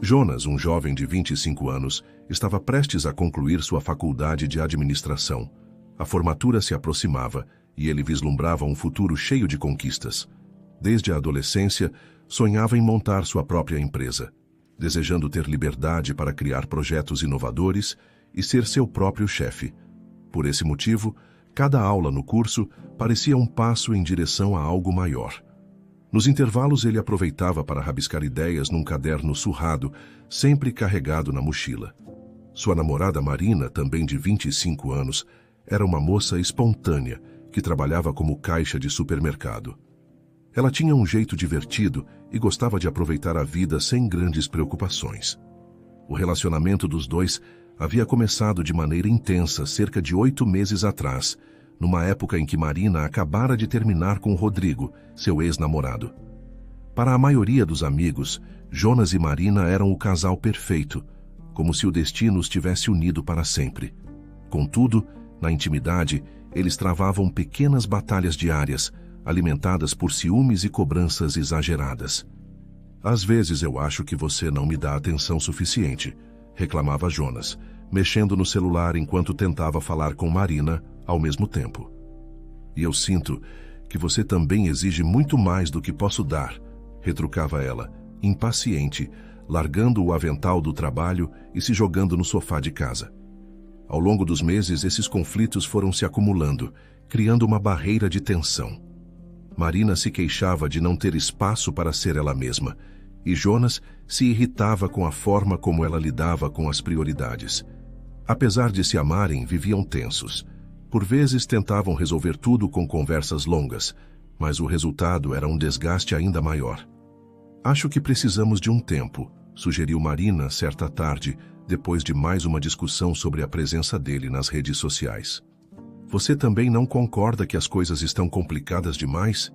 Jonas, um jovem de 25 anos, estava prestes a concluir sua faculdade de administração. A formatura se aproximava e ele vislumbrava um futuro cheio de conquistas. Desde a adolescência, sonhava em montar sua própria empresa, desejando ter liberdade para criar projetos inovadores e ser seu próprio chefe. Por esse motivo, cada aula no curso parecia um passo em direção a algo maior. Nos intervalos, ele aproveitava para rabiscar ideias num caderno surrado, sempre carregado na mochila. Sua namorada Marina, também de 25 anos, era uma moça espontânea que trabalhava como caixa de supermercado. Ela tinha um jeito divertido e gostava de aproveitar a vida sem grandes preocupações. O relacionamento dos dois havia começado de maneira intensa cerca de 8 meses atrás, numa época em que Marina acabara de terminar com Rodrigo, seu ex-namorado. Para a maioria dos amigos, Jonas e Marina eram o casal perfeito, como se o destino os tivesse unido para sempre. Contudo, na intimidade, eles travavam pequenas batalhas diárias, alimentadas por ciúmes e cobranças exageradas. "Às vezes eu acho que você não me dá atenção suficiente", reclamava Jonas, mexendo no celular enquanto tentava falar com Marina ao mesmo tempo. "E eu sinto que você também exige muito mais do que posso dar", retrucava ela, impaciente, largando o avental do trabalho e se jogando no sofá de casa. Ao longo dos meses, esses conflitos foram se acumulando, criando uma barreira de tensão. Marina se queixava de não ter espaço para ser ela mesma, e Jonas se irritava com a forma como ela lidava com as prioridades. Apesar de se amarem, viviam tensos. Por vezes tentavam resolver tudo com conversas longas, mas o resultado era um desgaste ainda maior. "Acho que precisamos de um tempo", sugeriu Marina certa tarde, depois de mais uma discussão sobre a presença dele nas redes sociais. "Você também não concorda que as coisas estão complicadas demais?"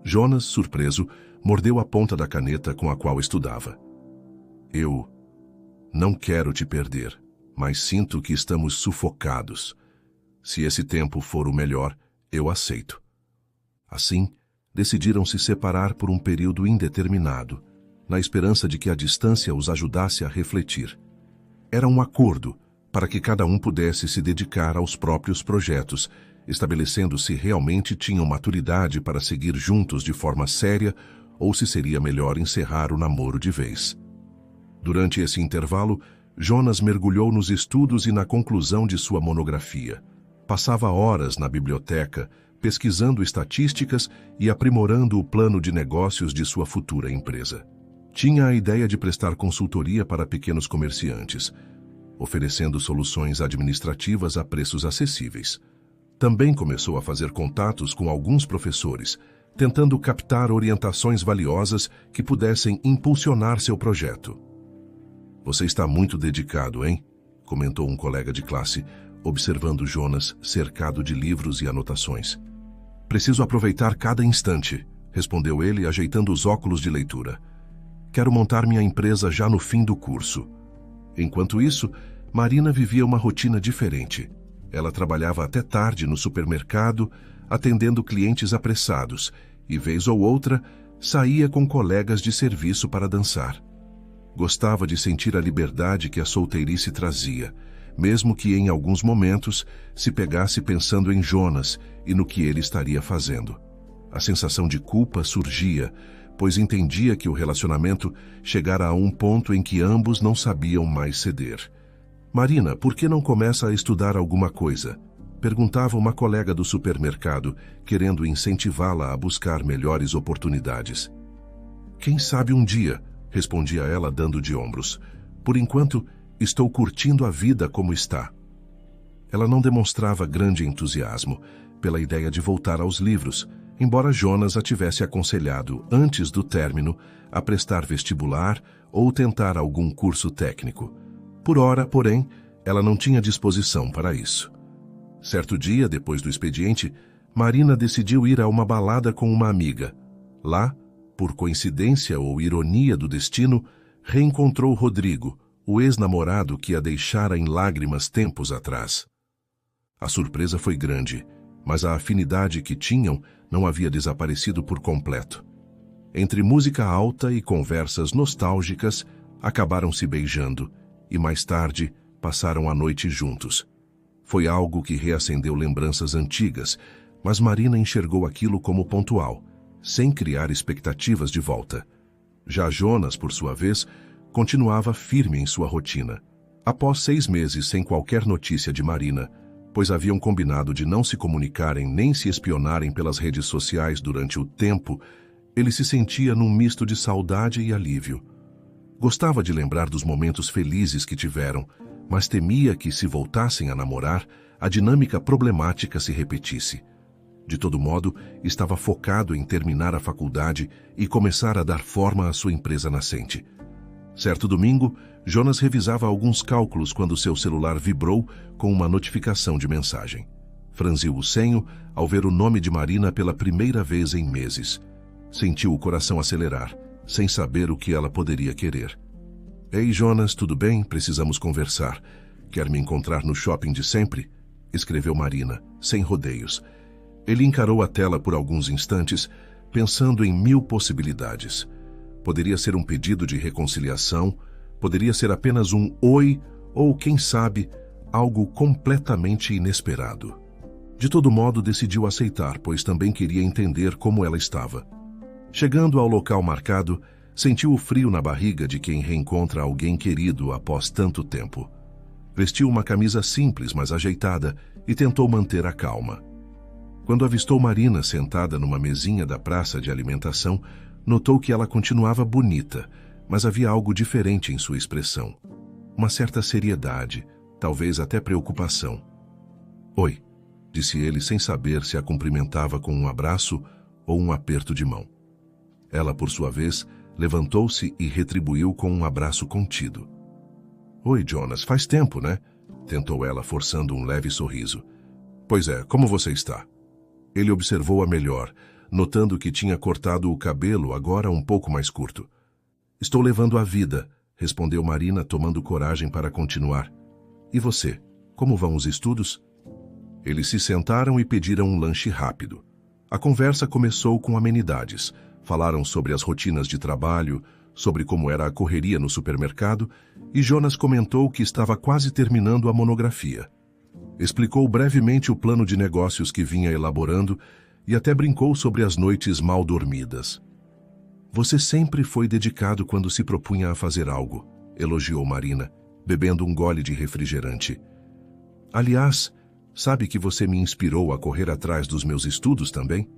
Jonas, surpreso, mordeu a ponta da caneta com a qual estudava. "Eu não quero te perder, mas sinto que estamos sufocados. Se esse tempo for o melhor, eu aceito." Assim, decidiram se separar por um período indeterminado, na esperança de que a distância os ajudasse a refletir. Era um acordo para que cada um pudesse se dedicar aos próprios projetos, estabelecendo se realmente tinham maturidade para seguir juntos de forma séria ou se seria melhor encerrar o namoro de vez. Durante esse intervalo, Jonas mergulhou nos estudos e na conclusão de sua monografia. Passava horas na biblioteca, pesquisando estatísticas e aprimorando o plano de negócios de sua futura empresa. Tinha a ideia de prestar consultoria para pequenos comerciantes, oferecendo soluções administrativas a preços acessíveis. Também começou a fazer contatos com alguns professores, tentando captar orientações valiosas que pudessem impulsionar seu projeto. "Você está muito dedicado, hein?", comentou um colega de classe, observando Jonas cercado de livros e anotações. "Preciso aproveitar cada instante", respondeu ele, ajeitando os óculos de leitura. "Quero montar minha empresa já no fim do curso." Enquanto isso, Marina vivia uma rotina diferente. Ela trabalhava até tarde no supermercado, atendendo clientes apressados, e vez ou outra, saía com colegas de serviço para dançar. Gostava de sentir a liberdade que a solteirice trazia, mesmo que em alguns momentos se pegasse pensando em Jonas e no que ele estaria fazendo. A sensação de culpa surgia, pois entendia que o relacionamento chegara a um ponto em que ambos não sabiam mais ceder. "Marina, por que não começa a estudar alguma coisa?", perguntava uma colega do supermercado, querendo incentivá-la a buscar melhores oportunidades. "Quem sabe um dia", respondia ela dando de ombros. "Por enquanto, estou curtindo a vida como está." Ela não demonstrava grande entusiasmo pela ideia de voltar aos livros, embora Jonas a tivesse aconselhado, antes do término, a prestar vestibular ou tentar algum curso técnico. Por ora, porém, ela não tinha disposição para isso. Certo dia, depois do expediente, Marina decidiu ir a uma balada com uma amiga. Lá, por coincidência ou ironia do destino, reencontrou Rodrigo, o ex-namorado que a deixara em lágrimas tempos atrás. A surpresa foi grande, mas a afinidade que tinham não havia desaparecido por completo. Entre música alta e conversas nostálgicas, acabaram se beijando e mais tarde passaram a noite juntos. Foi algo que reacendeu lembranças antigas, mas Marina enxergou aquilo como pontual, sem criar expectativas de volta. Já Jonas, por sua vez, continuava firme em sua rotina. Após 6 meses sem qualquer notícia de Marina, pois haviam combinado de não se comunicarem nem se espionarem pelas redes sociais durante o tempo, ele se sentia num misto de saudade e alívio. Gostava de lembrar dos momentos felizes que tiveram, mas temia que, se voltassem a namorar, a dinâmica problemática se repetisse. De todo modo, estava focado em terminar a faculdade e começar a dar forma à sua empresa nascente. Certo domingo, Jonas revisava alguns cálculos quando seu celular vibrou com uma notificação de mensagem. Franziu o senho ao ver o nome de Marina pela primeira vez em meses. Sentiu o coração acelerar, sem saber o que ela poderia querer. Ei, Jonas, tudo bem? Precisamos conversar. Quer me encontrar no shopping de sempre? Escreveu Marina, sem rodeios. Ele encarou a tela por alguns instantes, pensando em 1000 possibilidades. Poderia ser um pedido de reconciliação, poderia ser apenas um oi, ou, quem sabe, algo completamente inesperado. De todo modo, decidiu aceitar, pois também queria entender como ela estava. Chegando ao local marcado, sentiu o frio na barriga de quem reencontra alguém querido após tanto tempo. Vestiu uma camisa simples, mas ajeitada, e tentou manter a calma. Quando avistou Marina sentada numa mesinha da praça de alimentação, notou que ela continuava bonita, mas havia algo diferente em sua expressão. Uma certa seriedade, talvez até preocupação. Oi, disse ele sem saber se a cumprimentava com um abraço ou um aperto de mão. Ela, por sua vez, levantou-se e retribuiu com um abraço contido. Oi, Jonas, faz tempo, né? Tentou ela, forçando um leve sorriso. Pois é, como você está? Ele observou-a melhor, notando que tinha cortado o cabelo, agora um pouco mais curto. Estou levando a vida, respondeu Marina, tomando coragem para continuar. E você, como vão os estudos? Eles se sentaram e pediram um lanche rápido. A conversa começou com amenidades. Falaram sobre as rotinas de trabalho, sobre como era a correria no supermercado, e Jonas comentou que estava quase terminando a monografia. Explicou brevemente o plano de negócios que vinha elaborando e até brincou sobre as noites mal dormidas. Você sempre foi dedicado quando se propunha a fazer algo, elogiou Marina, bebendo um gole de refrigerante. Aliás, sabe que você me inspirou a correr atrás dos meus estudos também?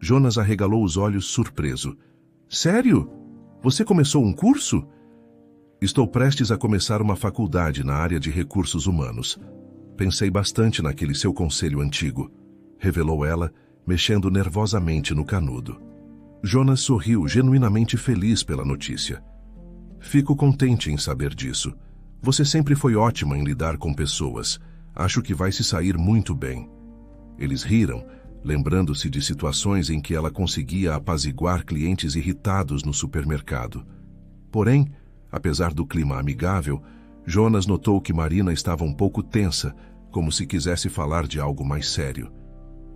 Jonas arregalou os olhos surpreso. Sério? Você começou um curso? Estou prestes a começar uma faculdade na área de recursos humanos. Pensei bastante naquele seu conselho antigo, revelou ela, mexendo nervosamente no canudo. Jonas sorriu, genuinamente feliz pela notícia. Fico contente em saber disso. Você sempre foi ótima em lidar com pessoas. Acho que vai se sair muito bem. Eles riram, lembrando-se de situações em que ela conseguia apaziguar clientes irritados no supermercado. Porém, apesar do clima amigável, Jonas notou que Marina estava um pouco tensa, como se quisesse falar de algo mais sério.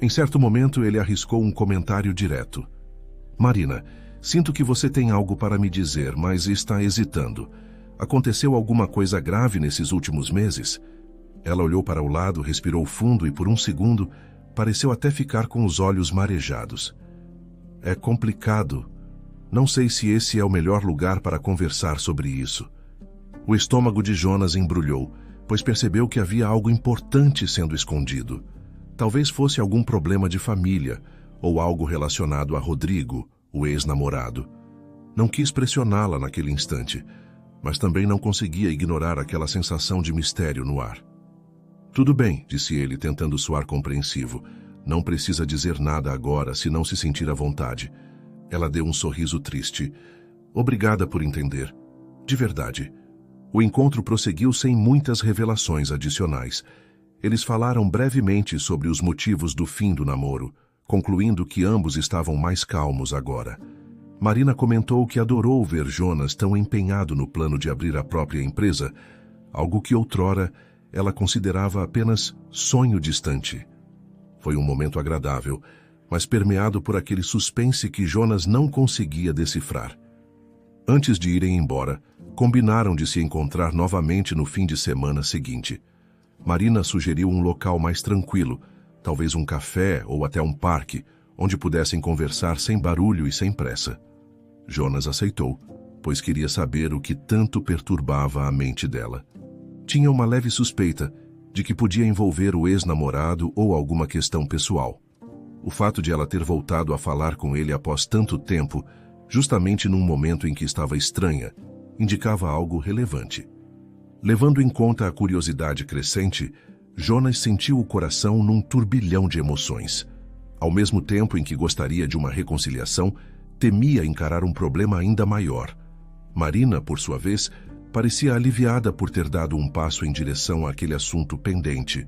Em certo momento, ele arriscou um comentário direto. Marina, sinto que você tem algo para me dizer, mas está hesitando. Aconteceu alguma coisa grave nesses últimos meses? Ela olhou para o lado, respirou fundo e, por um segundo, pareceu até ficar com os olhos marejados. É complicado. Não sei se esse é o melhor lugar para conversar sobre isso. O estômago de Jonas embrulhou, pois percebeu que havia algo importante sendo escondido. Talvez fosse algum problema de família, ou algo relacionado a Rodrigo, o ex-namorado. Não quis pressioná-la naquele instante, mas também não conseguia ignorar aquela sensação de mistério no ar. Tudo bem, disse ele, tentando soar compreensivo. Não precisa dizer nada agora, se não se sentir à vontade. Ela deu um sorriso triste. Obrigada por entender. De verdade. O encontro prosseguiu sem muitas revelações adicionais. Eles falaram brevemente sobre os motivos do fim do namoro, concluindo que ambos estavam mais calmos agora. Marina comentou que adorou ver Jonas tão empenhado no plano de abrir a própria empresa, algo que outrora ela considerava apenas sonho distante. Foi um momento agradável, mas permeado por aquele suspense que Jonas não conseguia decifrar. Antes de irem embora, combinaram de se encontrar novamente no fim de semana seguinte. Marina sugeriu um local mais tranquilo, talvez um café ou até um parque, onde pudessem conversar sem barulho e sem pressa. Jonas aceitou, pois queria saber o que tanto perturbava a mente dela. Tinha uma leve suspeita de que podia envolver o ex-namorado ou alguma questão pessoal. O fato de ela ter voltado a falar com ele após tanto tempo, justamente num momento em que estava estranha, indicava algo relevante. Levando em conta a curiosidade crescente, Jonas sentiu o coração num turbilhão de emoções. Ao mesmo tempo em que gostaria de uma reconciliação, temia encarar um problema ainda maior. Marina, por sua vez, parecia aliviada por ter dado um passo em direção àquele assunto pendente,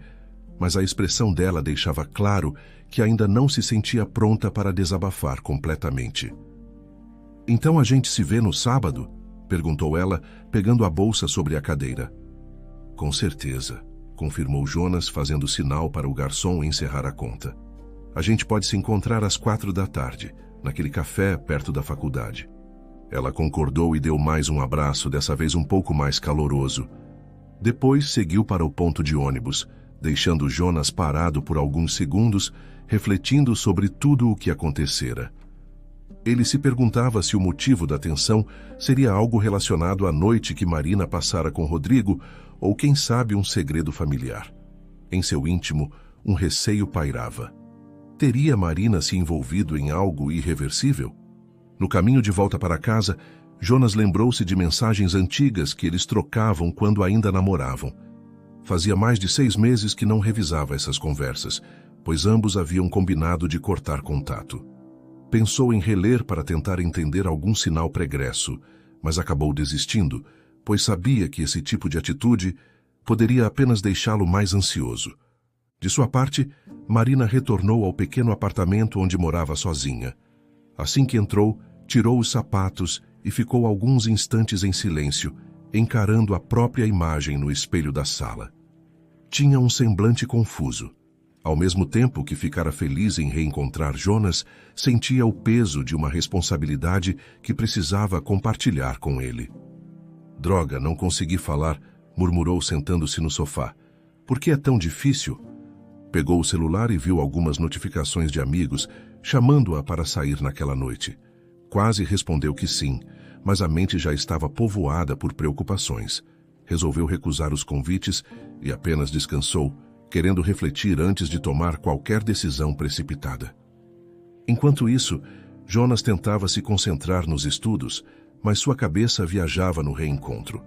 mas a expressão dela deixava claro que ainda não se sentia pronta para desabafar completamente. "Então a gente se vê no sábado?" perguntou ela, pegando a bolsa sobre a cadeira. "Com certeza", confirmou Jonas, fazendo sinal para o garçom encerrar a conta. "A gente pode se encontrar às 4 da tarde, naquele café perto da faculdade." Ela concordou e deu mais um abraço, dessa vez um pouco mais caloroso. Depois seguiu para o ponto de ônibus, deixando Jonas parado por alguns segundos, refletindo sobre tudo o que acontecera. Ele se perguntava se o motivo da tensão seria algo relacionado à noite que Marina passara com Rodrigo ou, quem sabe, um segredo familiar. Em seu íntimo, um receio pairava. Teria Marina se envolvido em algo irreversível? No caminho de volta para casa, Jonas lembrou-se de mensagens antigas que eles trocavam quando ainda namoravam. Fazia mais de 6 meses que não revisava essas conversas, pois ambos haviam combinado de cortar contato. Pensou em reler para tentar entender algum sinal pregresso, mas acabou desistindo, pois sabia que esse tipo de atitude poderia apenas deixá-lo mais ansioso. De sua parte, Marina retornou ao pequeno apartamento onde morava sozinha. Assim que entrou, tirou os sapatos e ficou alguns instantes em silêncio, encarando a própria imagem no espelho da sala. Tinha um semblante confuso. Ao mesmo tempo que ficara feliz em reencontrar Jonas, sentia o peso de uma responsabilidade que precisava compartilhar com ele. "Droga, não consegui falar", murmurou sentando-se no sofá. "Por que é tão difícil?" Pegou o celular e viu algumas notificações de amigos, chamando-a para sair naquela noite. Quase respondeu que sim, mas a mente já estava povoada por preocupações. Resolveu recusar os convites e apenas descansou, querendo refletir antes de tomar qualquer decisão precipitada. Enquanto isso, Jonas tentava se concentrar nos estudos, mas sua cabeça viajava no reencontro.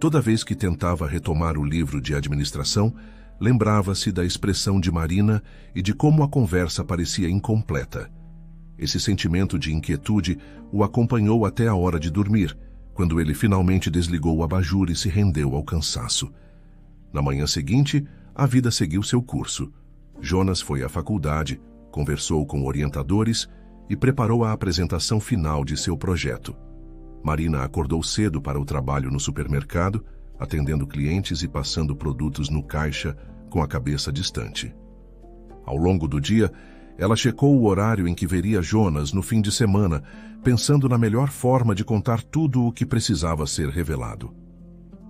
Toda vez que tentava retomar o livro de administração, lembrava-se da expressão de Marina e de como a conversa parecia incompleta. Esse sentimento de inquietude o acompanhou até a hora de dormir, quando ele finalmente desligou o abajur e se rendeu ao cansaço. Na manhã seguinte, a vida seguiu seu curso. Jonas foi à faculdade, conversou com orientadores e preparou a apresentação final de seu projeto. Marina acordou cedo para o trabalho no supermercado, atendendo clientes e passando produtos no caixa com a cabeça distante. Ao longo do dia, ela checou o horário em que veria Jonas no fim de semana, pensando na melhor forma de contar tudo o que precisava ser revelado.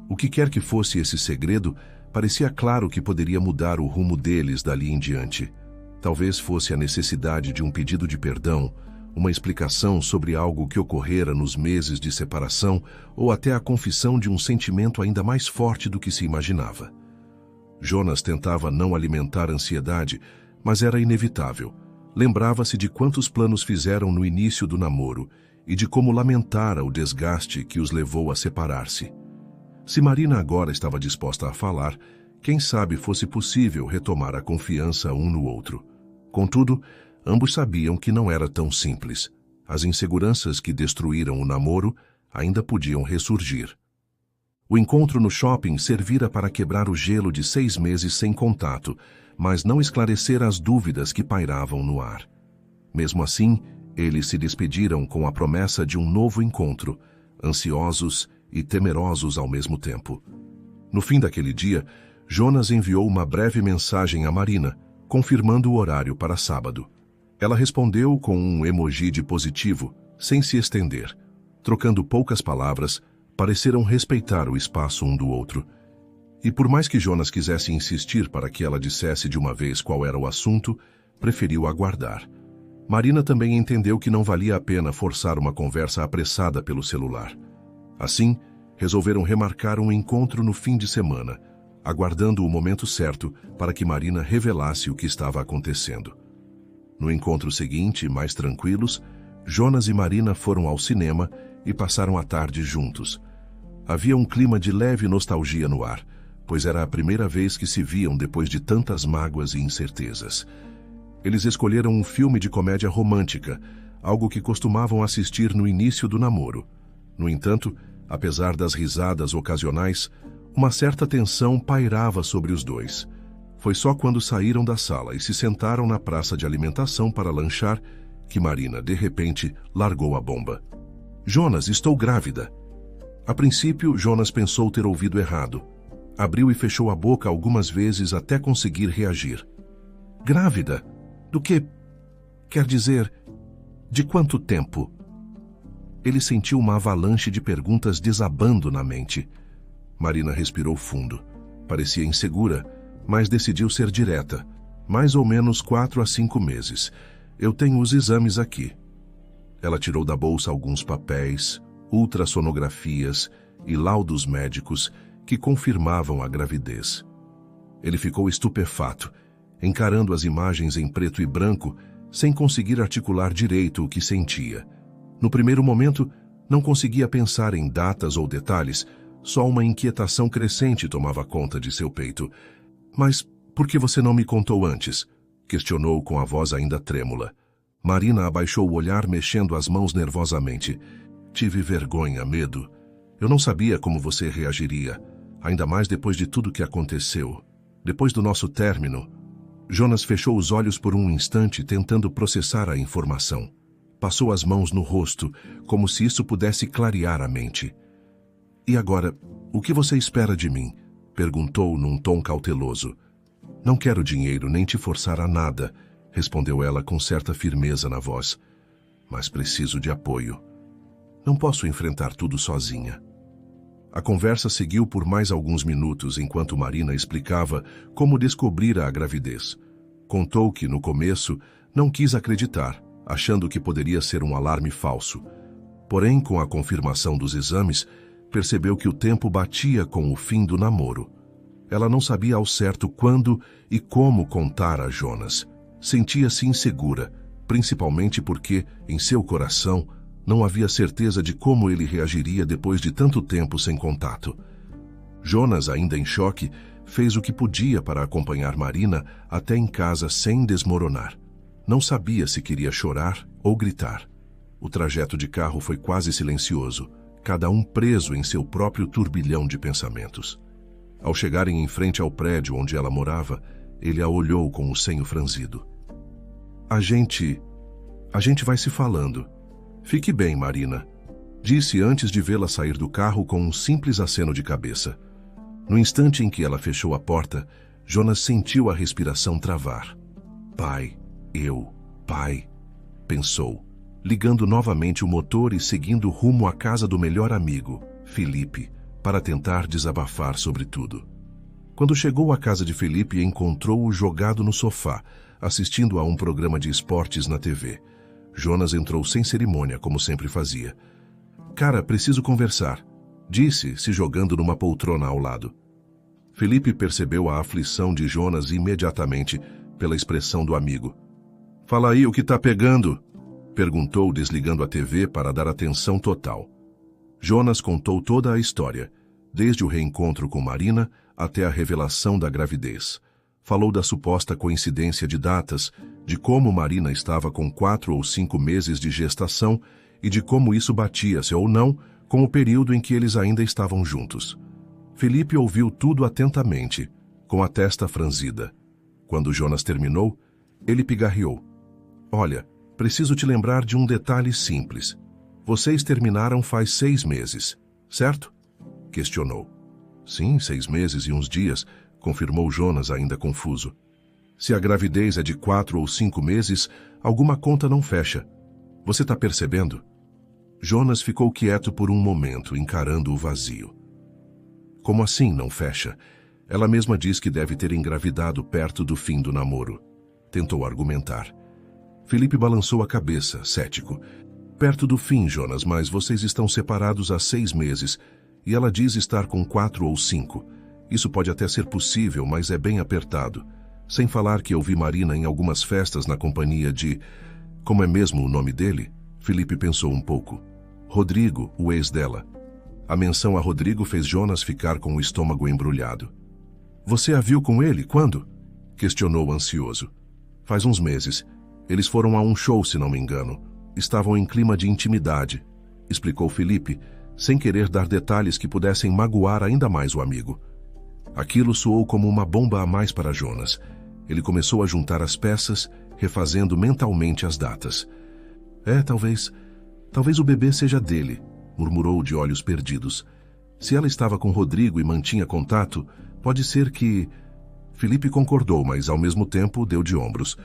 O que quer que fosse esse segredo, parecia claro que poderia mudar o rumo deles dali em diante. Talvez fosse a necessidade de um pedido de perdão, uma explicação sobre algo que ocorrera nos meses de separação ou até a confissão de um sentimento ainda mais forte do que se imaginava. Jonas tentava não alimentar ansiedade, mas era inevitável. Lembrava-se de quantos planos fizeram no início do namoro e de como lamentara o desgaste que os levou a separar-se. Se Marina agora estava disposta a falar, quem sabe fosse possível retomar a confiança um no outro. Contudo, ambos sabiam que não era tão simples. As inseguranças que destruíram o namoro ainda podiam ressurgir. O encontro no shopping servira para quebrar o gelo de 6 meses sem contato, mas não esclarecer as dúvidas que pairavam no ar. Mesmo assim, eles se despediram com a promessa de um novo encontro, ansiosos e temerosos ao mesmo tempo. No fim daquele dia, Jonas enviou uma breve mensagem a Marina, confirmando o horário para sábado. Ela respondeu com um emoji de positivo, sem se estender. Trocando poucas palavras, pareceram respeitar o espaço um do outro. E por mais que Jonas quisesse insistir para que ela dissesse de uma vez qual era o assunto, preferiu aguardar. Marina também entendeu que não valia a pena forçar uma conversa apressada pelo celular. Assim, resolveram remarcar um encontro no fim de semana, aguardando o momento certo para que Marina revelasse o que estava acontecendo. No encontro seguinte, mais tranquilos, Jonas e Marina foram ao cinema e passaram a tarde juntos. Havia um clima de leve nostalgia no ar, pois era a primeira vez que se viam depois de tantas mágoas e incertezas. Eles escolheram um filme de comédia romântica, algo que costumavam assistir no início do namoro. No entanto, apesar das risadas ocasionais, uma certa tensão pairava sobre os dois. Foi só quando saíram da sala e se sentaram na praça de alimentação para lanchar que Marina, de repente, largou a bomba. "Jonas, estou grávida." A princípio, Jonas pensou ter ouvido errado. Abriu e fechou a boca algumas vezes até conseguir reagir. "Grávida? Do que? Quer dizer, de quanto tempo?" Ele sentiu uma avalanche de perguntas desabando na mente. Marina respirou fundo. Parecia insegura, mas decidiu ser direta. "Mais ou menos 4 a 5 meses. Eu tenho os exames aqui." Ela tirou da bolsa alguns papéis, ultrassonografias e laudos médicos que confirmavam a gravidez. Ele ficou estupefato, encarando as imagens em preto e branco, sem conseguir articular direito o que sentia. No primeiro momento, não conseguia pensar em datas ou detalhes, só uma inquietação crescente tomava conta de seu peito. "Mas por que você não me contou antes?" questionou com a voz ainda trêmula. Marina abaixou o olhar, mexendo as mãos nervosamente. "Tive vergonha, medo. Eu não sabia como você reagiria, ainda mais depois de tudo que aconteceu. Depois do nosso término." Jonas fechou os olhos por um instante, tentando processar a informação. Passou as mãos no rosto, como se isso pudesse clarear a mente. "E agora, o que você espera de mim?" perguntou num tom cauteloso. "Não quero dinheiro nem te forçar a nada", respondeu ela com certa firmeza na voz. "Mas preciso de apoio. Não posso enfrentar tudo sozinha." A conversa seguiu por mais alguns minutos enquanto Marina explicava como descobrira a gravidez. Contou que, no começo, não quis acreditar, achando que poderia ser um alarme falso. Porém, com a confirmação dos exames, percebeu que o tempo batia com o fim do namoro. Ela não sabia ao certo quando e como contar a Jonas. Sentia-se insegura, principalmente porque, em seu coração, não havia certeza de como ele reagiria depois de tanto tempo sem contato. Jonas, ainda em choque, fez o que podia para acompanhar Marina até em casa sem desmoronar. Não sabia se queria chorar ou gritar. O trajeto de carro foi quase silencioso, cada um preso em seu próprio turbilhão de pensamentos. Ao chegarem em frente ao prédio onde ela morava, ele a olhou com o senho franzido. A gente vai se falando. Fique bem, Marina", disse antes de vê-la sair do carro com um simples aceno de cabeça. No instante em que ela fechou a porta, Jonas sentiu a respiração travar. Pai, pensou, ligando novamente o motor e seguindo rumo à casa do melhor amigo, Felipe, para tentar desabafar sobre tudo. Quando chegou à casa de Felipe, encontrou-o jogado no sofá, assistindo a um programa de esportes na TV. Jonas entrou sem cerimônia, como sempre fazia. "Cara, preciso conversar", disse, se jogando numa poltrona ao lado. Felipe percebeu a aflição de Jonas imediatamente, pela expressão do amigo. "Fala aí, o que tá pegando?", perguntou, desligando a TV para dar atenção total. Jonas contou toda a história, desde o reencontro com Marina até a revelação da gravidez. Falou da suposta coincidência de datas, de como Marina estava com 4 ou 5 meses de gestação e de como isso batia-se ou não com o período em que eles ainda estavam juntos. Felipe ouviu tudo atentamente, com a testa franzida. Quando Jonas terminou, ele pigarreou. "Olha, preciso te lembrar de um detalhe simples. Vocês terminaram faz 6 meses, certo?", questionou. "Sim, 6 meses e uns dias. confirmou Jonas, ainda confuso. Se a gravidez é de 4 ou 5 meses, alguma conta não fecha. Você está percebendo? Jonas ficou quieto por um momento, encarando o vazio. Como assim não fecha? Ela mesma diz que deve ter engravidado perto do fim do namoro. Tentou argumentar. Felipe balançou a cabeça, cético. Perto do fim, Jonas, mas vocês estão separados há 6 meses e ela diz estar com 4 ou 5. Isso pode até ser possível, mas é bem apertado. Sem falar que eu vi Marina em algumas festas na companhia de... Como é mesmo o nome dele? Felipe pensou um pouco. Rodrigo, o ex dela. A menção a Rodrigo fez Jonas ficar com o estômago embrulhado. Você a viu com ele? Quando? Questionou ansioso. Faz uns meses. Eles foram a um show, se não me engano. Estavam em clima de intimidade, explicou Felipe, sem querer dar detalhes que pudessem magoar ainda mais o amigo. Aquilo soou como uma bomba a mais para Jonas. Ele começou a juntar as peças, refazendo mentalmente as datas. Talvez o bebê seja dele, murmurou de olhos perdidos. Se ela estava com Rodrigo e mantinha contato, pode ser que... Felipe concordou, mas ao mesmo tempo deu de ombros.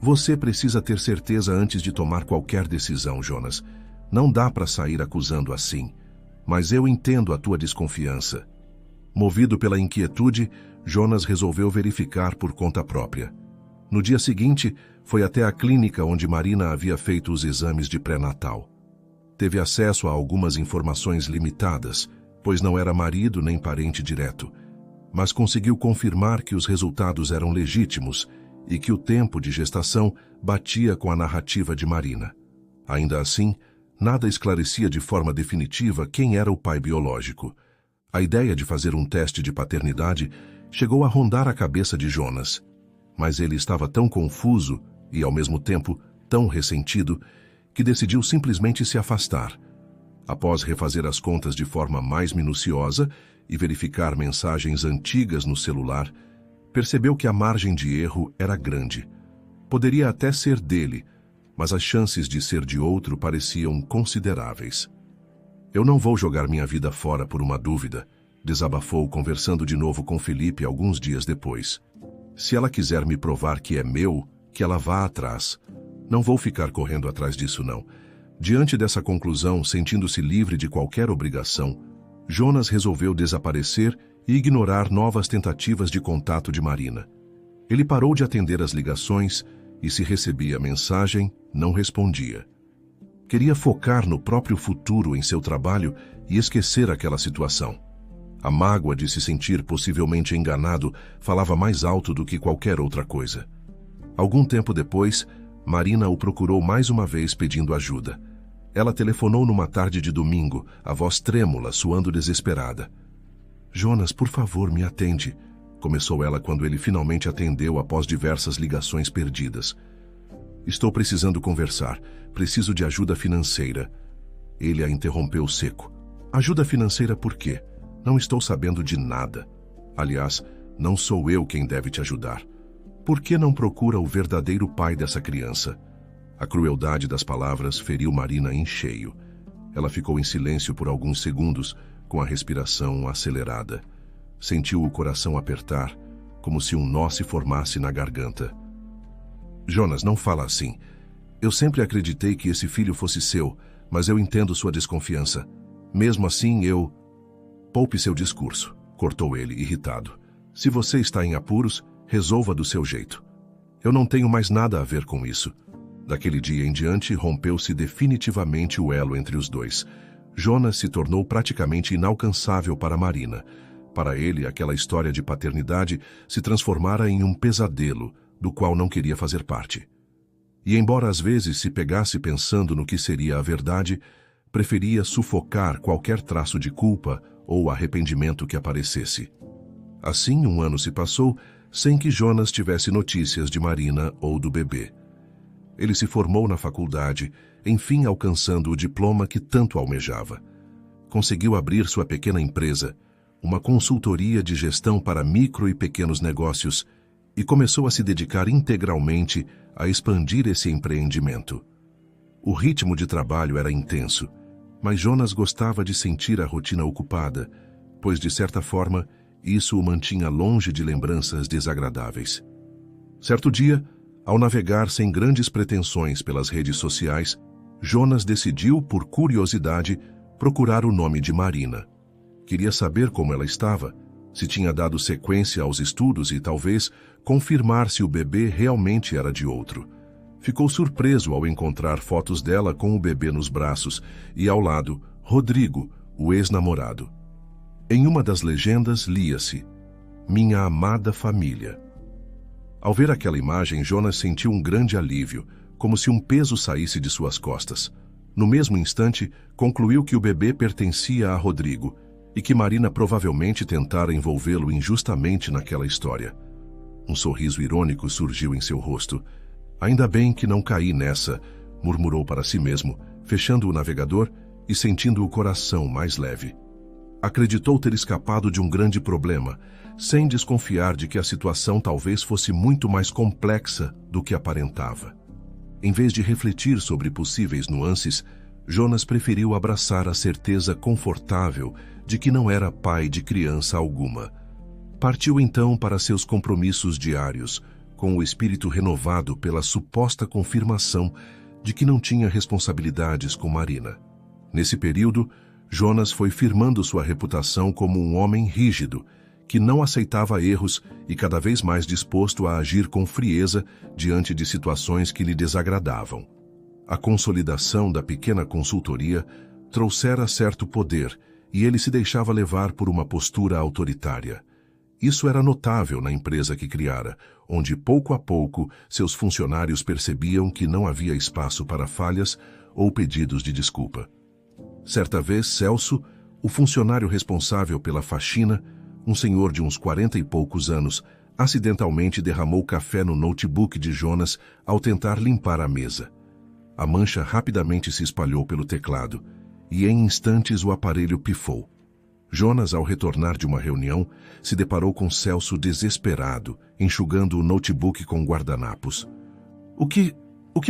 Você precisa ter certeza antes de tomar qualquer decisão, Jonas. Não dá para sair acusando assim. Mas eu entendo a tua desconfiança. Movido pela inquietude, Jonas resolveu verificar por conta própria. No dia seguinte, foi até a clínica onde Marina havia feito os exames de pré-natal. Teve acesso a algumas informações limitadas, pois não era marido nem parente direto, mas conseguiu confirmar que os resultados eram legítimos e que o tempo de gestação batia com a narrativa de Marina. Ainda assim, nada esclarecia de forma definitiva quem era o pai biológico. A ideia de fazer um teste de paternidade chegou a rondar a cabeça de Jonas, mas ele estava tão confuso e, ao mesmo tempo, tão ressentido, que decidiu simplesmente se afastar. Após refazer as contas de forma mais minuciosa e verificar mensagens antigas no celular, percebeu que a margem de erro era grande. Poderia até ser dele, mas as chances de ser de outro pareciam consideráveis. Eu não vou jogar minha vida fora por uma dúvida, desabafou conversando de novo com Felipe alguns dias depois. Se ela quiser me provar que é meu, que ela vá atrás. Não vou ficar correndo atrás disso, não. Diante dessa conclusão, sentindo-se livre de qualquer obrigação, Jonas resolveu desaparecer e ignorar novas tentativas de contato de Marina. Ele parou de atender as ligações e, se recebia mensagem, não respondia. Queria focar no próprio futuro em seu trabalho e esquecer aquela situação. A mágoa de se sentir possivelmente enganado falava mais alto do que qualquer outra coisa. Algum tempo depois, Marina o procurou mais uma vez pedindo ajuda. Ela telefonou numa tarde de domingo, a voz trêmula, suando desesperada. Jonas, por favor, me atende, começou ela quando ele finalmente atendeu após diversas ligações perdidas. Estou precisando conversar. Preciso de ajuda financeira. Ele a interrompeu seco. Ajuda financeira por quê? Não estou sabendo de nada. Aliás, não sou eu quem deve te ajudar. Por que não procura o verdadeiro pai dessa criança? A crueldade das palavras feriu Marina em cheio. Ela ficou em silêncio por alguns segundos, com a respiração acelerada. Sentiu o coração apertar, como se um nó se formasse na garganta. Jonas, não fala assim. Eu sempre acreditei que esse filho fosse seu, mas eu entendo sua desconfiança. Mesmo assim, eu... Poupe seu discurso, cortou ele, irritado. Se você está em apuros, resolva do seu jeito. Eu não tenho mais nada a ver com isso. Daquele dia em diante, rompeu-se definitivamente o elo entre os dois. Jonas se tornou praticamente inalcançável para Marina. Para ele, aquela história de paternidade se transformara em um pesadelo, do qual não queria fazer parte. E embora às vezes se pegasse pensando no que seria a verdade, preferia sufocar qualquer traço de culpa ou arrependimento que aparecesse. Assim, um ano se passou sem que Jonas tivesse notícias de Marina ou do bebê. Ele se formou na faculdade, enfim alcançando o diploma que tanto almejava. Conseguiu abrir sua pequena empresa, uma consultoria de gestão para micro e pequenos negócios, e começou a se dedicar integralmente a expandir esse empreendimento. O ritmo de trabalho era intenso, mas Jonas gostava de sentir a rotina ocupada, pois, de certa forma, e isso o mantinha longe de lembranças desagradáveis. Certo dia, ao navegar sem grandes pretensões pelas redes sociais, Jonas decidiu, por curiosidade, procurar o nome de Marina. Queria saber como ela estava, se tinha dado sequência aos estudos e, talvez, confirmar se o bebê realmente era de outro. Ficou surpreso ao encontrar fotos dela com o bebê nos braços e, ao lado, Rodrigo, o ex-namorado. Em uma das legendas lia-se: "Minha amada família". Ao ver aquela imagem, Jonas sentiu um grande alívio, como se um peso saísse de suas costas. No mesmo instante, concluiu que o bebê pertencia a Rodrigo e que Marina provavelmente tentara envolvê-lo injustamente naquela história. Um sorriso irônico surgiu em seu rosto. "Ainda bem que não caí nessa", murmurou para si mesmo, fechando o navegador e sentindo o coração mais leve. Acreditou ter escapado de um grande problema, sem desconfiar de que a situação talvez fosse muito mais complexa do que aparentava. Em vez de refletir sobre possíveis nuances, Jonas preferiu abraçar a certeza confortável de que não era pai de criança alguma. Partiu então para seus compromissos diários, com o espírito renovado pela suposta confirmação de que não tinha responsabilidades com Marina. Nesse período, Jonas foi firmando sua reputação como um homem rígido, que não aceitava erros e cada vez mais disposto a agir com frieza diante de situações que lhe desagradavam. A consolidação da pequena consultoria trouxera certo poder e ele se deixava levar por uma postura autoritária. Isso era notável na empresa que criara, onde pouco a pouco seus funcionários percebiam que não havia espaço para falhas ou pedidos de desculpa. Certa vez, Celso, o funcionário responsável pela faxina, um senhor de uns 40 e poucos anos, acidentalmente derramou café no notebook de Jonas ao tentar limpar a mesa. A mancha rapidamente se espalhou pelo teclado e em instantes o aparelho pifou. Jonas, ao retornar de uma reunião, se deparou com Celso desesperado, enxugando o notebook com guardanapos. O que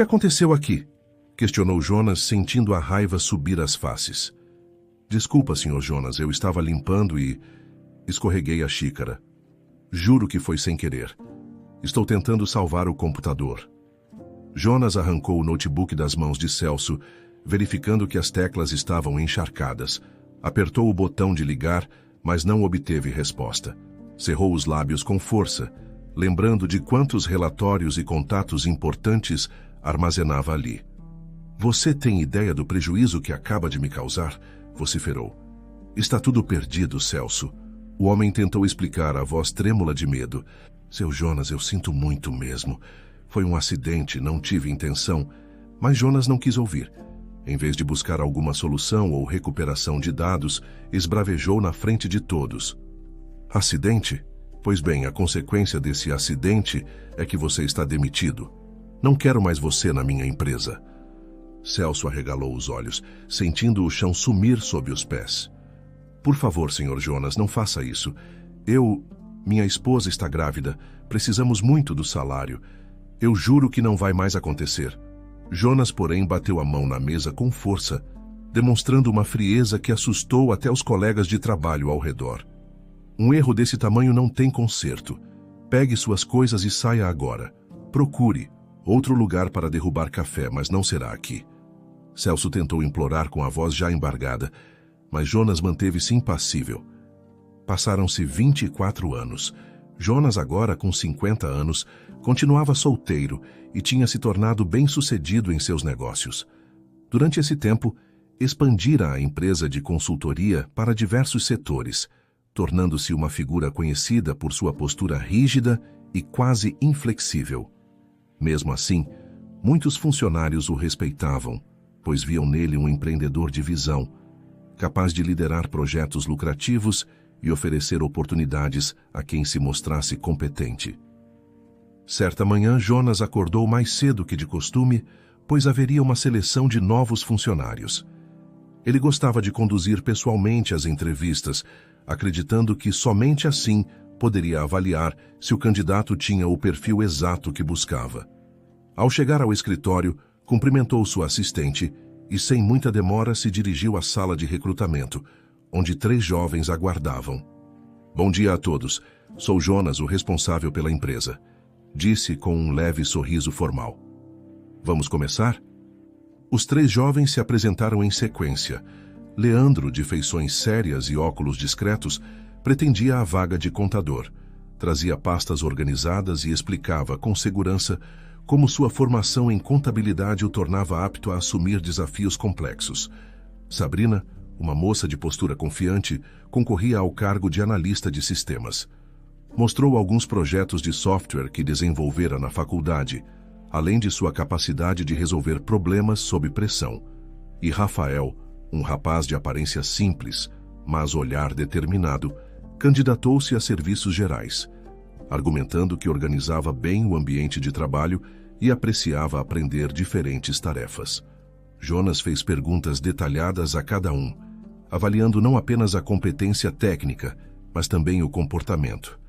aconteceu aqui?" questionou Jonas, sentindo a raiva subir às faces. "Desculpa, Sr. Jonas, eu estava limpando e escorreguei a xícara. Juro que foi sem querer. Estou tentando salvar o computador." Jonas arrancou o notebook das mãos de Celso, verificando que as teclas estavam encharcadas. Apertou o botão de ligar, mas não obteve resposta. Cerrou os lábios com força, lembrando de quantos relatórios e contatos importantes armazenava ali. "Você tem ideia do prejuízo que acaba de me causar?" vociferou. "Está tudo perdido, Celso." O homem tentou explicar, a voz trêmula de medo. "Seu Jonas, eu sinto muito mesmo. Foi um acidente, não tive intenção." Mas Jonas não quis ouvir. Em vez de buscar alguma solução ou recuperação de dados, esbravejou na frente de todos. "Acidente? Pois bem, a consequência desse acidente é que você está demitido. Não quero mais você na minha empresa." Celso arregalou os olhos, sentindo o chão sumir sob os pés. "Por favor, Sr. Jonas, não faça isso. Minha esposa está grávida. Precisamos muito do salário. Eu juro que não vai mais acontecer." Jonas, porém, bateu a mão na mesa com força, demonstrando uma frieza que assustou até os colegas de trabalho ao redor. "Um erro desse tamanho não tem conserto. Pegue suas coisas e saia agora. Procure outro lugar para derrubar café, mas não será aqui." Celso tentou implorar com a voz já embargada, mas Jonas manteve-se impassível. Passaram-se 24 anos. Jonas, agora com 50 anos, continuava solteiro e tinha se tornado bem-sucedido em seus negócios. Durante esse tempo, expandira a empresa de consultoria para diversos setores, tornando-se uma figura conhecida por sua postura rígida e quase inflexível. Mesmo assim, muitos funcionários o respeitavam, pois viam nele um empreendedor de visão, capaz de liderar projetos lucrativos e oferecer oportunidades a quem se mostrasse competente. Certa manhã, Jonas acordou mais cedo que de costume, pois haveria uma seleção de novos funcionários. Ele gostava de conduzir pessoalmente as entrevistas, acreditando que somente assim poderia avaliar se o candidato tinha o perfil exato que buscava. Ao chegar ao escritório, cumprimentou sua assistente e, sem muita demora, se dirigiu à sala de recrutamento, onde 3 jovens aguardavam. Bom dia a todos. Sou Jonas, o responsável pela empresa. Disse com um leve sorriso formal. Vamos começar? Os três jovens se apresentaram em sequência. Leandro, de feições sérias e óculos discretos, pretendia a vaga de contador. Trazia pastas organizadas e explicava com segurança como sua formação em contabilidade o tornava apto a assumir desafios complexos. Sabrina, uma moça de postura confiante, concorria ao cargo de analista de sistemas. Mostrou alguns projetos de software que desenvolvera na faculdade, além de sua capacidade de resolver problemas sob pressão. E Rafael, um rapaz de aparência simples, mas olhar determinado, candidatou-se a serviços gerais, argumentando que organizava bem o ambiente de trabalho e apreciava aprender diferentes tarefas. Jonas fez perguntas detalhadas a cada um, avaliando não apenas a competência técnica, mas também o comportamento.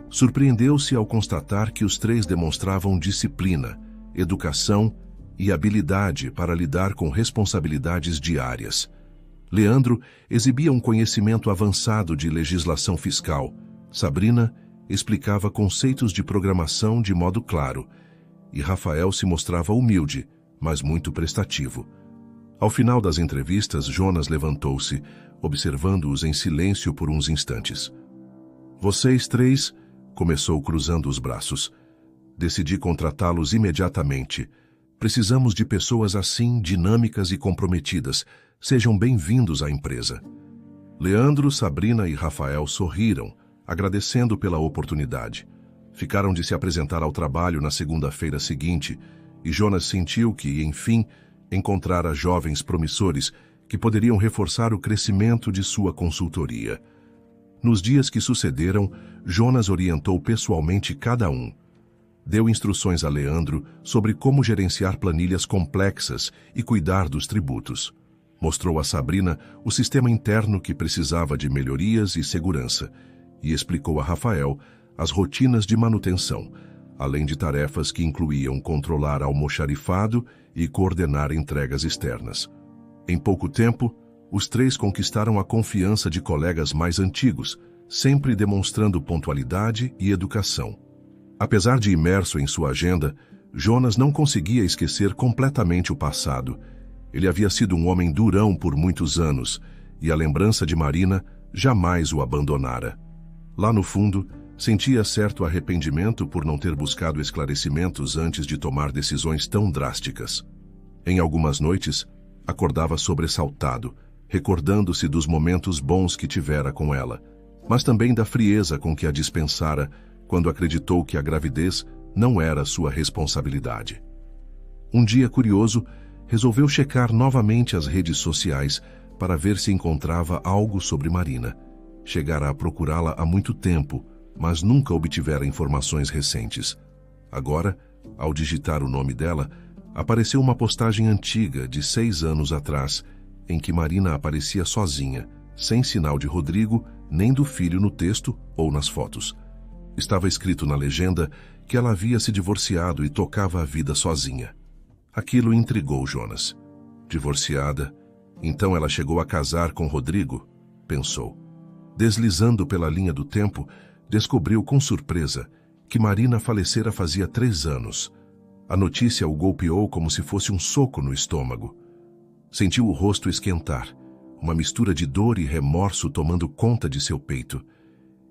Surpreendeu-se ao constatar que os três demonstravam disciplina, educação e habilidade para lidar com responsabilidades diárias. Leandro exibia um conhecimento avançado de legislação fiscal. Sabrina explicava conceitos de programação de modo claro. E Rafael se mostrava humilde, mas muito prestativo. Ao final das entrevistas, Jonas levantou-se, observando-os em silêncio por uns instantes. Vocês três, começou cruzando os braços. Decidi contratá-los imediatamente. Precisamos de pessoas assim, dinâmicas e comprometidas. Sejam bem-vindos à empresa. Leandro, Sabrina e Rafael sorriram, agradecendo pela oportunidade. Ficaram de se apresentar ao trabalho na segunda-feira seguinte, e Jonas sentiu que, enfim, encontrara jovens promissores que poderiam reforçar o crescimento de sua consultoria. Nos dias que sucederam, Jonas orientou pessoalmente cada um. Deu instruções a Leandro sobre como gerenciar planilhas complexas e cuidar dos tributos. Mostrou a Sabrina o sistema interno que precisava de melhorias e segurança, e explicou a Rafael as rotinas de manutenção, além de tarefas que incluíam controlar almoxarifado e coordenar entregas externas. Em pouco tempo, os três conquistaram a confiança de colegas mais antigos, sempre demonstrando pontualidade e educação. Apesar de imerso em sua agenda, Jonas não conseguia esquecer completamente o passado. Ele havia sido um homem durão por muitos anos, e a lembrança de Marina jamais o abandonara. Lá no fundo, sentia certo arrependimento por não ter buscado esclarecimentos antes de tomar decisões tão drásticas. Em algumas noites, acordava sobressaltado, recordando-se dos momentos bons que tivera com ela, mas também da frieza com que a dispensara quando acreditou que a gravidez não era sua responsabilidade. Um dia curioso, resolveu checar novamente as redes sociais para ver se encontrava algo sobre Marina. Chegara a procurá-la há muito tempo, mas nunca obtivera informações recentes. Agora, ao digitar o nome dela, apareceu uma postagem antiga de 6 anos atrás, em que Marina aparecia sozinha, sem sinal de Rodrigo, nem do filho no texto ou nas fotos. Estava escrito na legenda que ela havia se divorciado e tocava a vida sozinha. Aquilo intrigou Jonas. Divorciada, então ela chegou a casar com Rodrigo, pensou. Deslizando pela linha do tempo, descobriu com surpresa que Marina falecera fazia 3 anos. A notícia o golpeou como se fosse um soco no estômago. Sentiu o rosto esquentar, uma mistura de dor e remorso tomando conta de seu peito.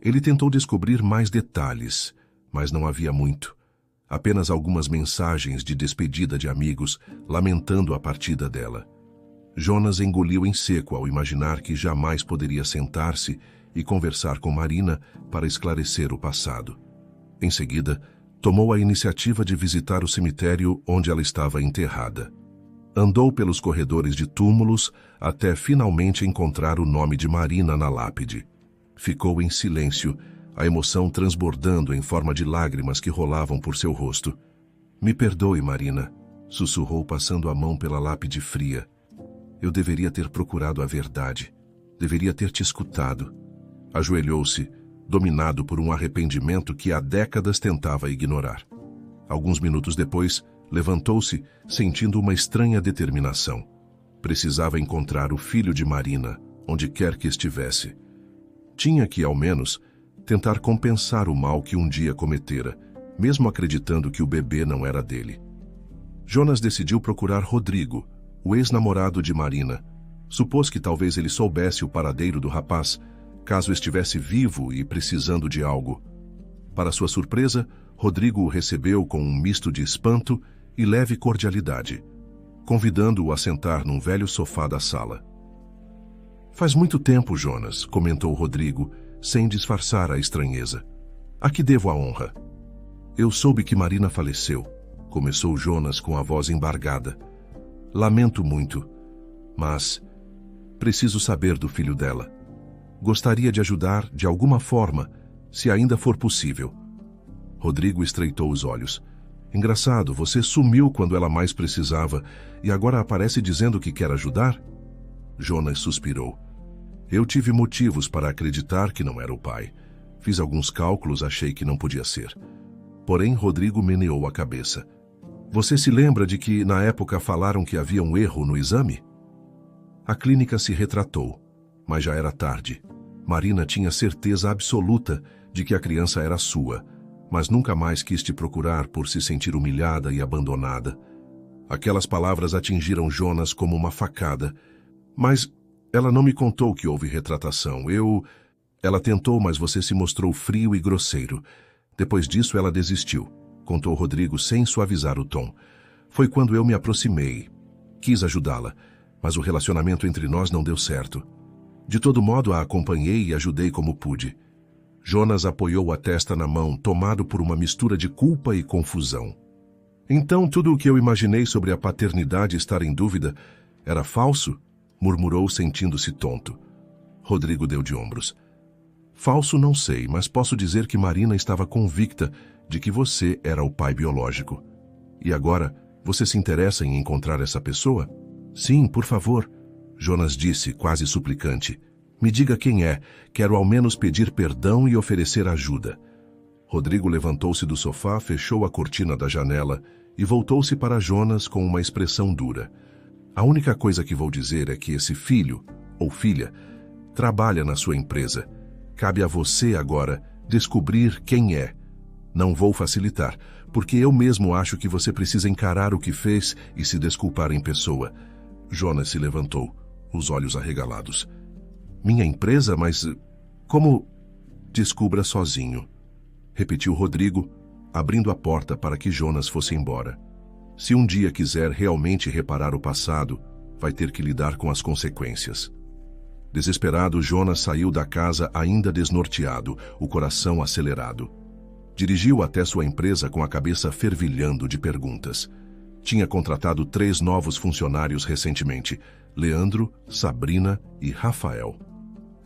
Ele tentou descobrir mais detalhes, mas não havia muito. Apenas algumas mensagens de despedida de amigos, lamentando a partida dela. Jonas engoliu em seco ao imaginar que jamais poderia sentar-se e conversar com Marina para esclarecer o passado. Em seguida, tomou a iniciativa de visitar o cemitério onde ela estava enterrada. Andou pelos corredores de túmulos até finalmente encontrar o nome de Marina na lápide. Ficou em silêncio, a emoção transbordando em forma de lágrimas que rolavam por seu rosto. Me perdoe, Marina, sussurrou passando a mão pela lápide fria. Eu deveria ter procurado a verdade. Deveria ter te escutado. Ajoelhou-se, dominado por um arrependimento que há décadas tentava ignorar. Alguns minutos depois, levantou-se, sentindo uma estranha determinação. Precisava encontrar o filho de Marina, onde quer que estivesse. Tinha que, ao menos, tentar compensar o mal que um dia cometera, mesmo acreditando que o bebê não era dele. Jonas decidiu procurar Rodrigo, o ex-namorado de Marina. Supôs que talvez ele soubesse o paradeiro do rapaz, caso estivesse vivo e precisando de algo. Para sua surpresa, Rodrigo o recebeu com um misto de espanto e leve cordialidade, convidando-o a sentar num velho sofá da sala. Faz muito tempo, Jonas, comentou Rodrigo, sem disfarçar a estranheza. A que devo a honra? Eu soube que Marina faleceu, começou Jonas com a voz embargada. Lamento muito, mas preciso saber do filho dela. Gostaria de ajudar de alguma forma, se ainda for possível. Rodrigo estreitou os olhos. Engraçado, você sumiu quando ela mais precisava e agora aparece dizendo que quer ajudar? Jonas suspirou. Eu tive motivos para acreditar que não era o pai. Fiz alguns cálculos, achei que não podia ser. Porém, Rodrigo meneou a cabeça. Você se lembra de que, na época, falaram que havia um erro no exame? A clínica se retratou, mas já era tarde. Marina tinha certeza absoluta de que a criança era sua, mas nunca mais quis te procurar por se sentir humilhada e abandonada. Aquelas palavras atingiram Jonas como uma facada. Mas ela não me contou que houve retratação. Ela tentou, mas você se mostrou frio e grosseiro. Depois disso, ela desistiu, contou Rodrigo sem suavizar o tom. Foi quando eu me aproximei. Quis ajudá-la, mas o relacionamento entre nós não deu certo. De todo modo, a acompanhei e ajudei como pude. Jonas apoiou a testa na mão, tomado por uma mistura de culpa e confusão. Então, tudo o que eu imaginei sobre a paternidade estar em dúvida era falso? Murmurou, sentindo-se tonto. Rodrigo deu de ombros. Falso não sei, mas posso dizer que Marina estava convicta de que você era o pai biológico. E agora, você se interessa em encontrar essa pessoa? Sim, por favor, Jonas disse, quase suplicante. Me diga quem é, quero ao menos pedir perdão e oferecer ajuda. Rodrigo levantou-se do sofá, fechou a cortina da janela e voltou-se para Jonas com uma expressão dura. A única coisa que vou dizer é que esse filho, ou filha, trabalha na sua empresa. Cabe a você agora descobrir quem é. Não vou facilitar, porque eu mesmo acho que você precisa encarar o que fez e se desculpar em pessoa. Jonas se levantou, os olhos arregalados. Minha empresa, mas como? Descubra sozinho, repetiu Rodrigo, abrindo a porta para que Jonas fosse embora. Se um dia quiser realmente reparar o passado, vai ter que lidar com as consequências. Desesperado, Jonas saiu da casa ainda desnorteado, o coração acelerado. Dirigiu até sua empresa com a cabeça fervilhando de perguntas. Tinha contratado 3 novos funcionários recentemente, Leandro, Sabrina e Rafael.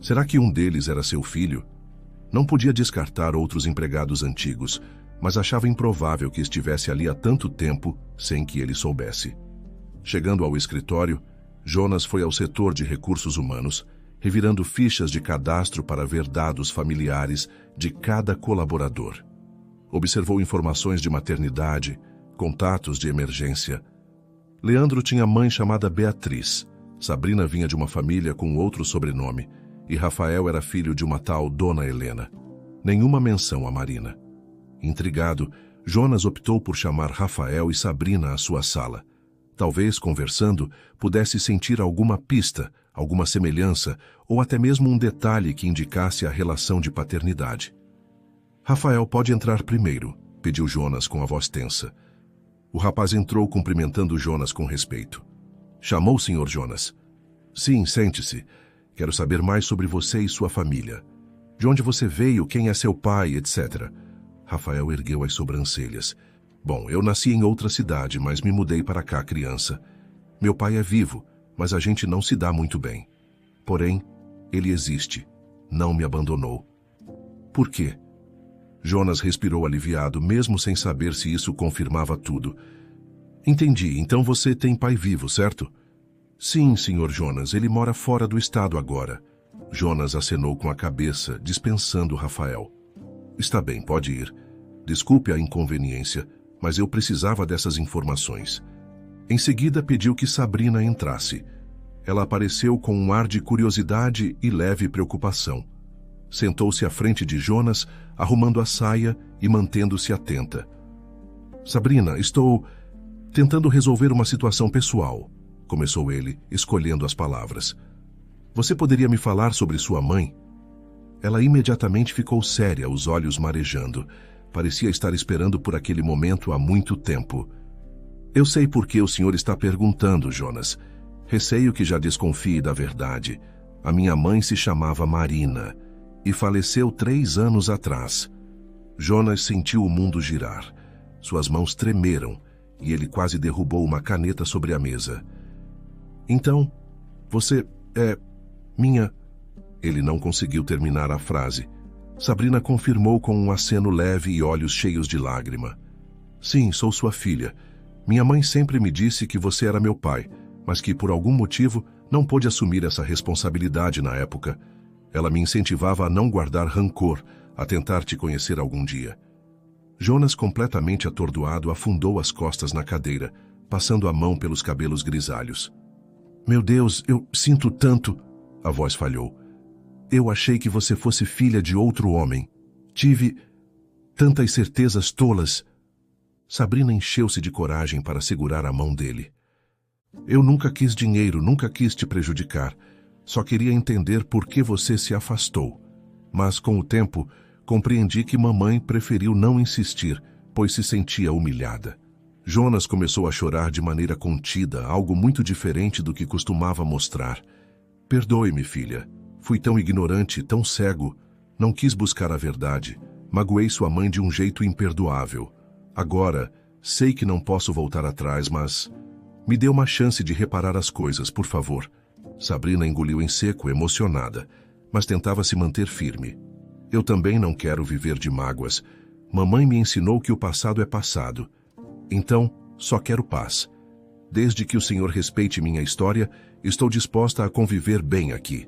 Será que um deles era seu filho? Não podia descartar outros empregados antigos, mas achava improvável que estivesse ali há tanto tempo sem que ele soubesse. Chegando ao escritório, Jonas foi ao setor de recursos humanos, revirando fichas de cadastro para ver dados familiares de cada colaborador. Observou informações de maternidade, contatos de emergência. Leandro tinha mãe chamada Beatriz, Sabrina vinha de uma família com outro sobrenome, e Rafael era filho de uma tal Dona Helena. Nenhuma menção a Marina. Intrigado, Jonas optou por chamar Rafael e Sabrina à sua sala. Talvez, conversando, pudesse sentir alguma pista, alguma semelhança, ou até mesmo um detalhe que indicasse a relação de paternidade. Rafael pode entrar primeiro, pediu Jonas com a voz tensa. O rapaz entrou cumprimentando Jonas com respeito. Chamou o Sr. Jonas. Sim, sente-se. Quero saber mais sobre você e sua família. De onde você veio, quem é seu pai, etc. Rafael ergueu as sobrancelhas. Bom, eu nasci em outra cidade, mas me mudei para cá criança. Meu pai é vivo, mas a gente não se dá muito bem. Porém, ele existe. Não me abandonou. Por quê? Jonas respirou aliviado, mesmo sem saber se isso confirmava tudo. Entendi, então você tem pai vivo, certo? Sim, Sr. Jonas, ele mora fora do estado agora. Jonas acenou com a cabeça, dispensando Rafael. Está bem, pode ir. Desculpe a inconveniência, mas eu precisava dessas informações. Em seguida, pediu que Sabrina entrasse. Ela apareceu com um ar de curiosidade e leve preocupação. Sentou-se à frente de Jonas, arrumando a saia e mantendo-se atenta. Sabrina, estou tentando resolver uma situação pessoal, começou ele, escolhendo as palavras. Você poderia me falar sobre sua mãe? Ela imediatamente ficou séria, os olhos marejando. Parecia estar esperando por aquele momento há muito tempo. Eu sei por que o senhor está perguntando, Jonas. Receio que já desconfie da verdade. A minha mãe se chamava Marina e faleceu 3 anos atrás. Jonas sentiu o mundo girar. Suas mãos tremeram e ele quase derrubou uma caneta sobre a mesa. Então, você é minha... Ele não conseguiu terminar a frase. Sabrina confirmou com um aceno leve e olhos cheios de lágrima. Sim, sou sua filha. Minha mãe sempre me disse que você era meu pai, mas que por algum motivo não pôde assumir essa responsabilidade na época. Ela me incentivava a não guardar rancor, a tentar te conhecer algum dia. Jonas, completamente atordoado, afundou as costas na cadeira, passando a mão pelos cabelos grisalhos. Meu Deus, eu sinto tanto... A voz falhou. Eu achei que você fosse filha de outro homem. Tive tantas certezas tolas. Sabrina encheu-se de coragem para segurar a mão dele. Eu nunca quis dinheiro, nunca quis te prejudicar. Só queria entender por que você se afastou. Mas, com o tempo, compreendi que mamãe preferiu não insistir, pois se sentia humilhada. Jonas começou a chorar de maneira contida, algo muito diferente do que costumava mostrar. Perdoe-me, filha. Fui tão ignorante, tão cego. Não quis buscar a verdade. Magoei sua mãe de um jeito imperdoável. Agora, sei que não posso voltar atrás, mas... Me dê uma chance de reparar as coisas, por favor. Sabrina engoliu em seco, emocionada, mas tentava se manter firme. Eu também não quero viver de mágoas. Mamãe me ensinou que o passado é passado. Então, só quero paz. Desde que o senhor respeite minha história, estou disposta a conviver bem aqui.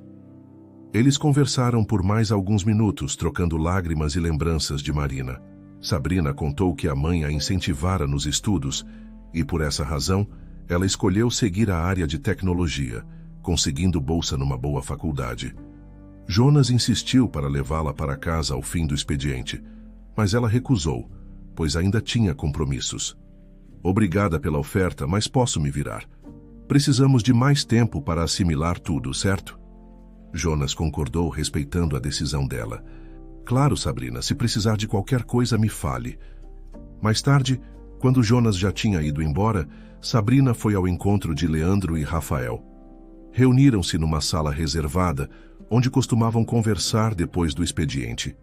Eles conversaram por mais alguns minutos, trocando lágrimas e lembranças de Marina. Sabrina contou que a mãe a incentivara nos estudos e, por essa razão, ela escolheu seguir a área de tecnologia, conseguindo bolsa numa boa faculdade. Jonas insistiu para levá-la para casa ao fim do expediente, mas ela recusou, pois ainda tinha compromissos. Obrigada pela oferta, mas posso me virar. Precisamos de mais tempo para assimilar tudo, certo? Jonas concordou, respeitando a decisão dela. Claro, Sabrina, se precisar de qualquer coisa, me fale. Mais tarde, quando Jonas já tinha ido embora, Sabrina foi ao encontro de Leandro e Rafael. Reuniram-se numa sala reservada, onde costumavam conversar depois do expediente.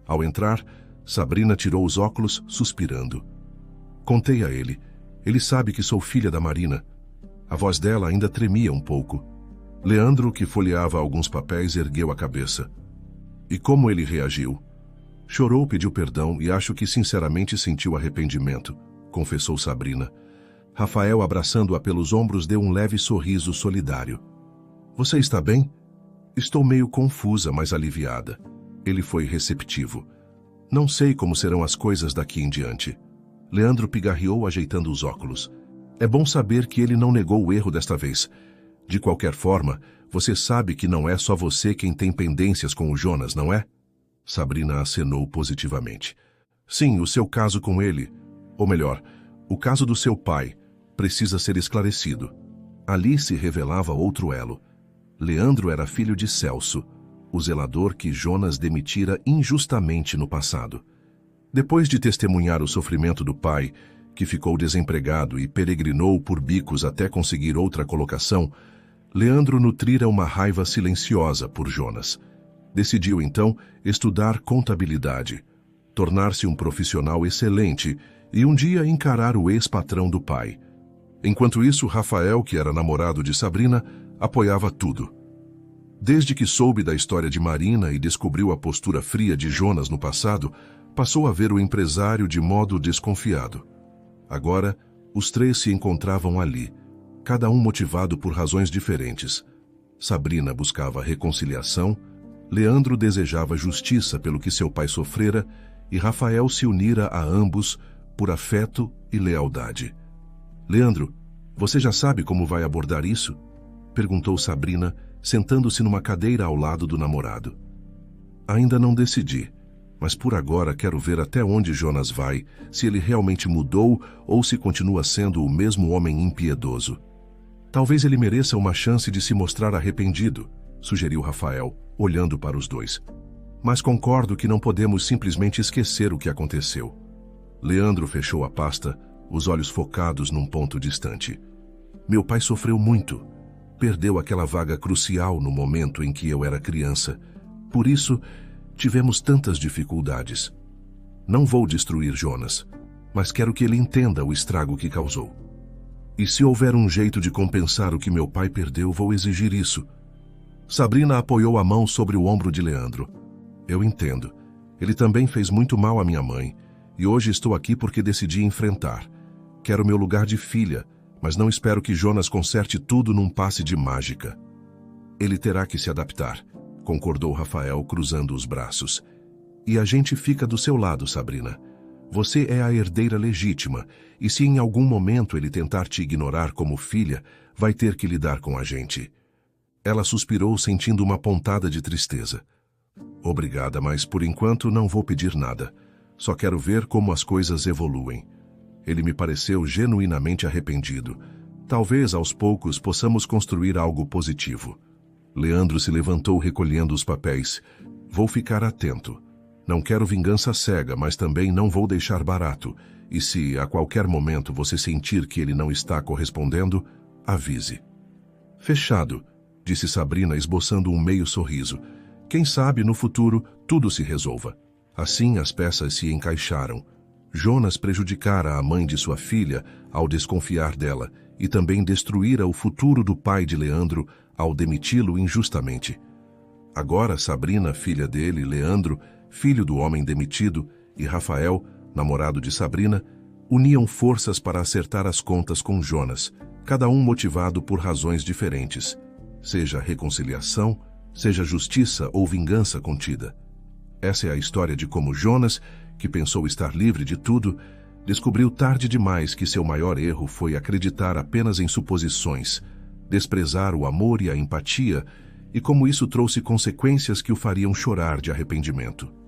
Ao entrar, Sabrina tirou os óculos, suspirando. Contei a ele. Ele sabe que sou filha da Marina. A voz dela ainda tremia um pouco. Leandro, que folheava alguns papéis, ergueu a cabeça. E como ele reagiu? Chorou, pediu perdão e acho que sinceramente sentiu arrependimento, confessou Sabrina. Rafael, abraçando-a pelos ombros, deu um leve sorriso solidário. Você está bem? Estou meio confusa, mas aliviada. Ele foi receptivo. Não sei como serão as coisas daqui em diante. Leandro pigarreou, ajeitando os óculos. É bom saber que ele não negou o erro desta vez. De qualquer forma, você sabe que não é só você quem tem pendências com o Jonas, não é? Sabrina acenou positivamente. Sim, o seu caso com ele, ou melhor, o caso do seu pai, precisa ser esclarecido. Ali se revelava outro elo. Leandro era filho de Celso, o zelador que Jonas demitira injustamente no passado. Depois de testemunhar o sofrimento do pai, que ficou desempregado e peregrinou por bicos até conseguir outra colocação, Leandro nutrira uma raiva silenciosa por Jonas. Decidiu, então, estudar contabilidade, tornar-se um profissional excelente e um dia encarar o ex-patrão do pai. Enquanto isso, Rafael, que era namorado de Sabrina, apoiava tudo. Desde que soube da história de Marina e descobriu a postura fria de Jonas no passado, passou a ver o empresário de modo desconfiado. Agora, os três se encontravam ali, cada um motivado por razões diferentes. Sabrina buscava reconciliação, Leandro desejava justiça pelo que seu pai sofrera e Rafael se unira a ambos por afeto e lealdade. Leandro, você já sabe como vai abordar isso? Perguntou Sabrina, sentando-se numa cadeira ao lado do namorado. Ainda não decidi, mas por agora quero ver até onde Jonas vai, se ele realmente mudou ou se continua sendo o mesmo homem impiedoso. Talvez ele mereça uma chance de se mostrar arrependido, sugeriu Rafael, olhando para os dois. Mas concordo que não podemos simplesmente esquecer o que aconteceu. Leandro fechou a pasta, os olhos focados num ponto distante. Meu pai sofreu muito. Perdeu aquela vaga crucial no momento em que eu era criança. Por isso, tivemos tantas dificuldades. Não vou destruir Jonas, mas quero que ele entenda o estrago que causou. E se houver um jeito de compensar o que meu pai perdeu, vou exigir isso. Sabrina apoiou a mão sobre o ombro de Leandro. Eu entendo. Ele também fez muito mal à minha mãe, e hoje estou aqui porque decidi enfrentar. Quero meu lugar de filha, mas não espero que Jonas conserte tudo num passe de mágica. Ele terá que se adaptar, concordou Rafael, cruzando os braços. E a gente fica do seu lado, Sabrina. Você é a herdeira legítima, e se em algum momento ele tentar te ignorar como filha, vai ter que lidar com a gente. Ela suspirou, sentindo uma pontada de tristeza. Obrigada, mas por enquanto não vou pedir nada. Só quero ver como as coisas evoluem. Ele me pareceu genuinamente arrependido. Talvez aos poucos possamos construir algo positivo. Leandro se levantou, recolhendo os papéis. Vou ficar atento. Não quero vingança cega, mas também não vou deixar barato. E se a qualquer momento você sentir que ele não está correspondendo, avise. Fechado, disse Sabrina, esboçando um meio sorriso. Quem sabe no futuro tudo se resolva. Assim as peças se encaixaram. Jonas prejudicara a mãe de sua filha ao desconfiar dela e também destruíra o futuro do pai de Leandro ao demiti-lo injustamente. Agora Sabrina, filha dele, Leandro, filho do homem demitido, e Rafael, namorado de Sabrina, uniam forças para acertar as contas com Jonas, cada um motivado por razões diferentes, seja reconciliação, seja justiça ou vingança contida. Essa é a história de como Jonas, que pensou estar livre de tudo, descobriu tarde demais que seu maior erro foi acreditar apenas em suposições, desprezar o amor e a empatia, e como isso trouxe consequências que o fariam chorar de arrependimento.